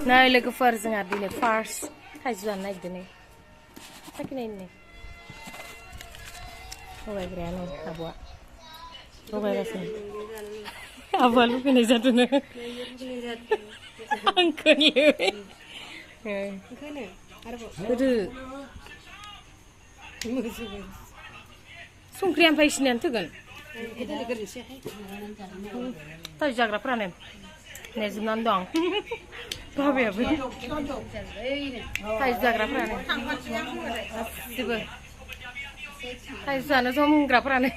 Nah, logofer जोंहा दिनै first थाइजौ जानो नागिरदों नै साखिनायनि नै लगायग्रायानो आब'आ लगायगासिनो आब'आ लुगैनाय जादोंनो आंखौनो गोदो संख्रि ओमफ्राय इसिनियानो थोगोन थाइजौ जाग्राफ्रानो नेजोबनानै दं बाबायाबो थाइजौ जाग्राफ्रानो गासिबो थाइजौ जानो जमग्राफ्रानो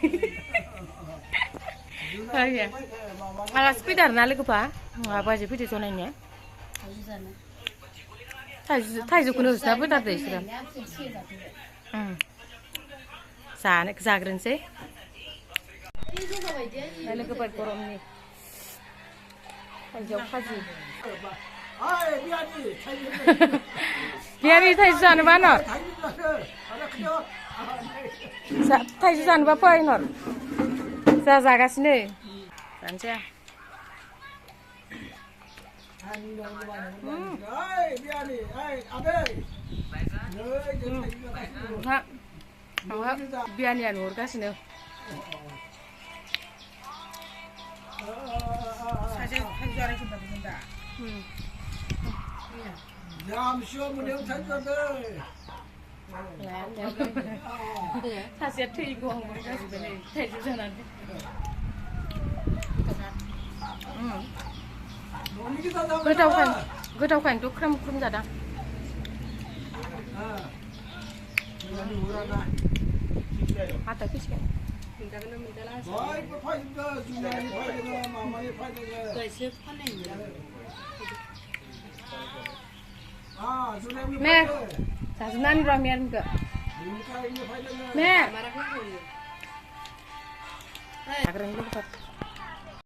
आलासि फैदो आरोना लोगोफा बाजै फैदो जनायनिया थाइजौखौनो होसोना फैथारदो इसोरो जाग्रोनोसै लोगोफोर गरमनि थाइजौ खाजि बियानि थाइजौ जानोबा नर थाइजौ जानोबा फै नर जा जागासिनो जानोसै बियानियानो हरगासिनो सासेया थैगौ आं मोनगासिनो नै थाइजौ जानानै गोथावखायनोथ' ख्रोम ख्रोम जादां हाथाय फैसिगोन मे जाजोबनानै र' मेरनखौ मे जाग्रोनो लोगोफोर